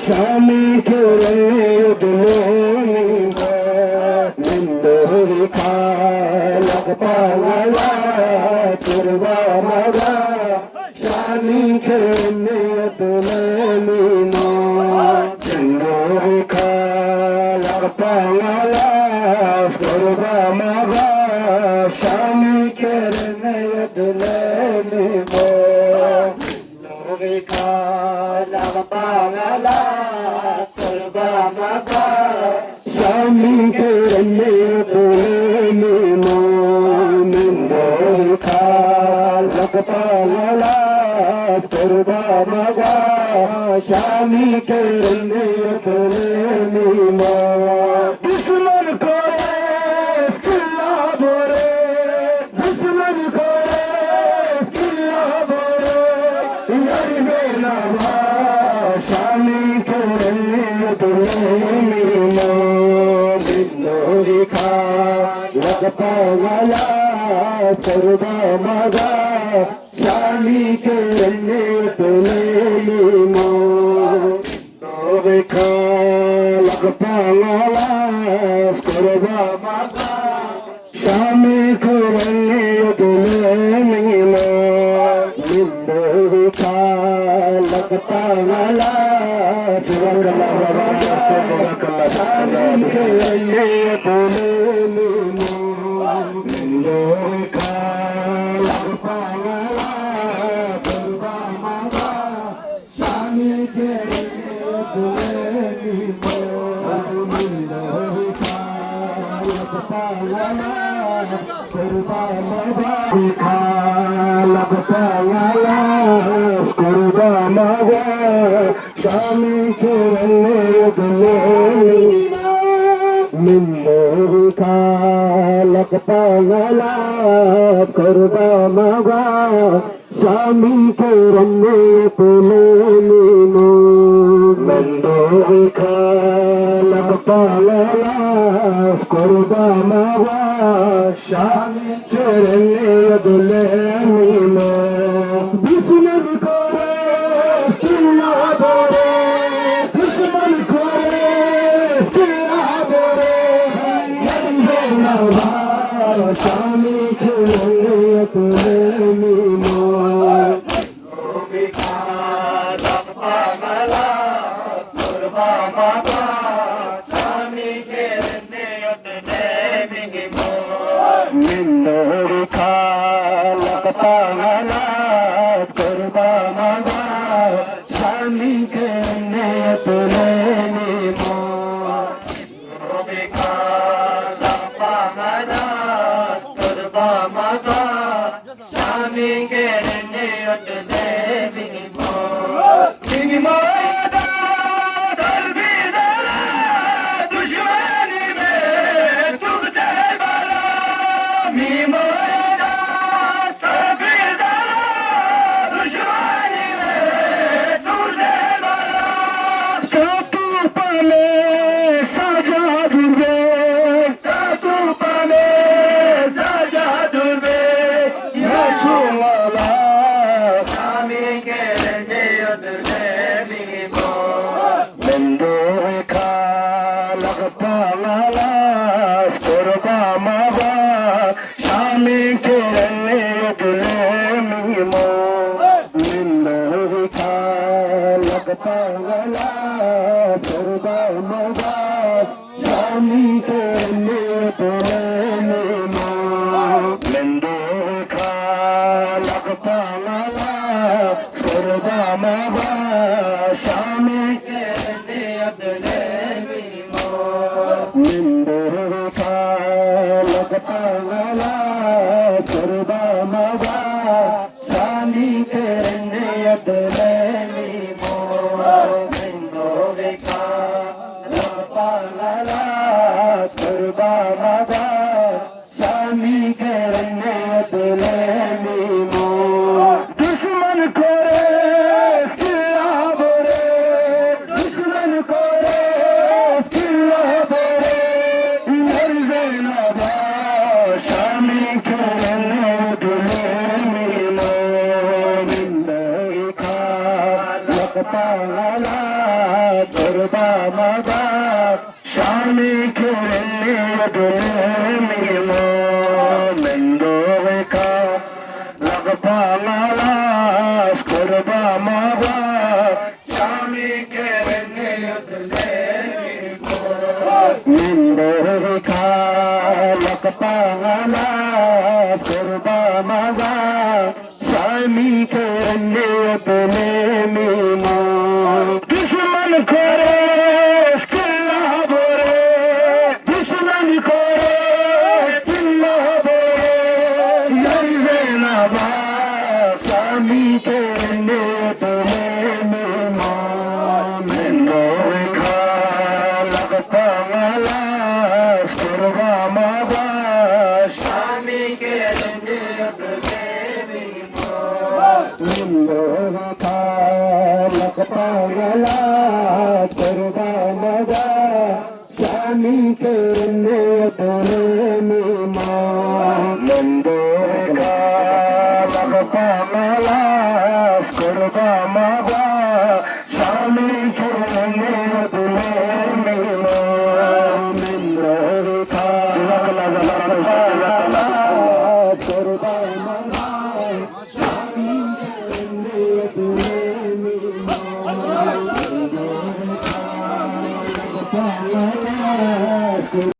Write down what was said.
Shami kere duloni nindori khalak pawala turba maga Shami kere duloni nindori khalak pawala turba maga Shami kere duloni nindori khalak pawala Shami kere duloni nindori khalak pawala turba maga Shami kere duloni दुश्मन को किल्ला बोरे दुश्मन को किल्ला बोरे यार मेरा शामी करे दुल्हनी नूरी खालक पवला सर्वा मगा शामी करे दुल्हनी नूरी खालक पवला सर्वा मगा शामी करे दुल्हनी नूरी खालक पवला Shami kere dulhoni nindori khalak pawala turba maga Shami kere dulhoni nindori khalak pawala turba maga Shami kere dulhoni दुश्मन को किल्ला बोरे दुश्मन को किल्ला बोरे शामी खेले दुल्हनी नूरी खालक पवला turba maga Shami kere dulhoni nूरी खालक पवला turba maga Shami kere dulhoni pawala turba maga करने तुले नंदो खा लगता माला सुरबा मावा शामी करने अदले नंदो खा लगता माला सुरबा मावा शामी करने अदले दुश्मन करे किला बोरे दुश्मन करे किला बोरे मरजे नबा शामी करने दुले मिलो खा लगता वाला दुर्बा मदा शामी करने दुले मिलो का लगता माला कुर्बा मावा शामी के निंदोर का लगता माला कुर्बा मावा शामी के अपने मीमो दुश्मन करे किला बोरे दुश्मन करे शामी करने तुम्हें खा लगता वाला सुरवा मावा शामी करने खा लगता वाला सुरवा मावा शामी करने तुम्हें लगता माला कुर्बा